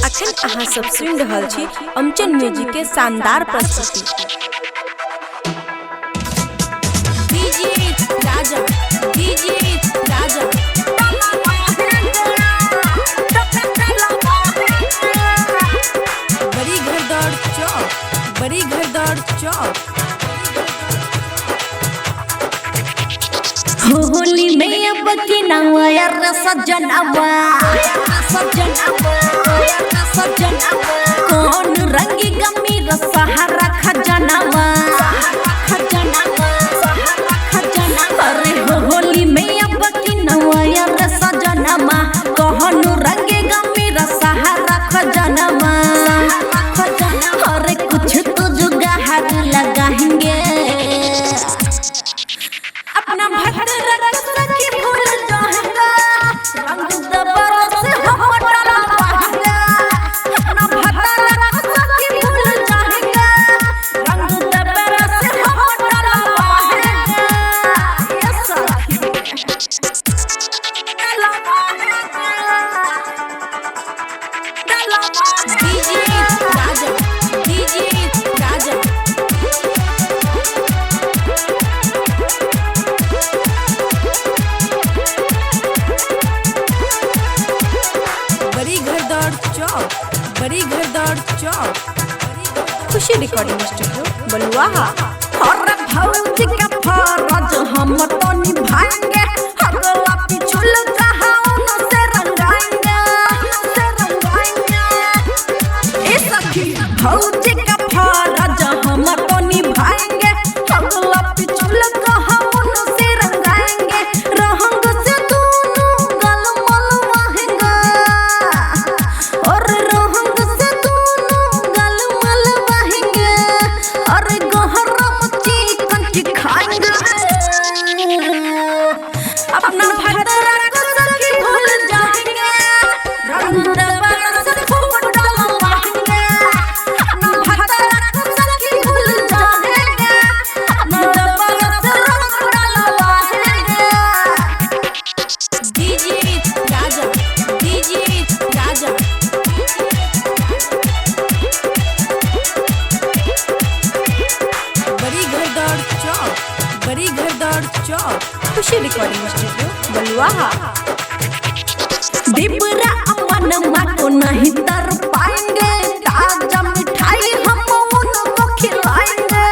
अखन अहाँ सब सुन रहल छी अमचन म्यूजिक के शानदार प्रस्तुति। डीजे राजा बड़ी घरदार चौक होली में अब की नया सजनवा कौन रंगी गमी सहारा खजनवा अरे होली में अब की नया सजनवा कौन रंगी गमी सहारा खजनवा अरे कुछ तो जुगाड़ लगाएंगे अपना बड़ी घरदार चौक खुशी रिकॉर्डिंग स्टूडियो बलुआहा। और भौजी का फरज हम तो निभाएंगे, अगला पिछुल कहां से रंगाएंगे ए सखी भौजी का फरज हम तो निभाएंगे, अगला पिछुल कहां से रंगाएंगे रहंग से दोनों गल मलवाएंगे और रहंग से दोनों गल मलवाएंगे और गहरम चिकन खाएंगे अपना भदरा को सखी भूल जाएंगे रंग बरस खूब डलवाएंगे अपना भदरा को सखी भूल जाएंगे अपना बरस रंग डलवाएंगे। डीजे राजा बड़ी घरदार चौक खुशी रिकॉर्डिंग स्टूडियो बलुआहा। दिबरा अमन माको नहीं तर पाएंगे, ताजा मिठाई हम उनको खिलाएंगे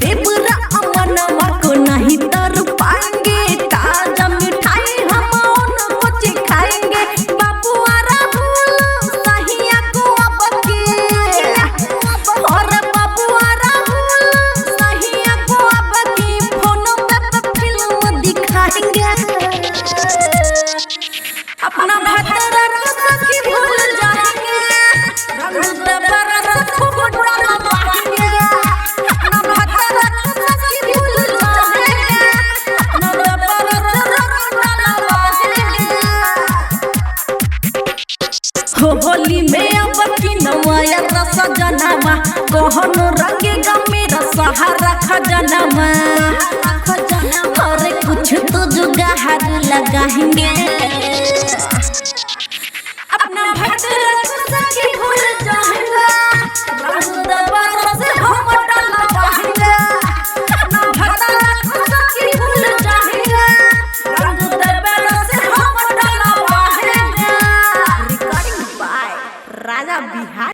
दिबरा अमन माको नहीं तर पाएंगे, ताजा मिठाई हम उनको चिखाएंगे बाबुआ राहुल सहिया को अब की और बाबुआ राहुल सहिया को अब की फोन पे फिल्म दिखाएंगे अपना भदरा को सखी भूल जाएंगे रंग बरस खूब डलवाएंगे अपना भदरा को सखी भूल जाएंगे अपना बरस रंग डलवाएंगे। होली में अब की नया सजनवा कौन रंगेगा मेरा सहारा खजनवा अरे कुछ तो जुगाड़ लगाएंगे अपना भदरा को सखी भूल जाएंगे रंग बरस हम डलवाएंगे अपना भदरा को सखी भूल जाएंगे रंग बरस हम डलवाएंगे। Recording by Raja Bihar.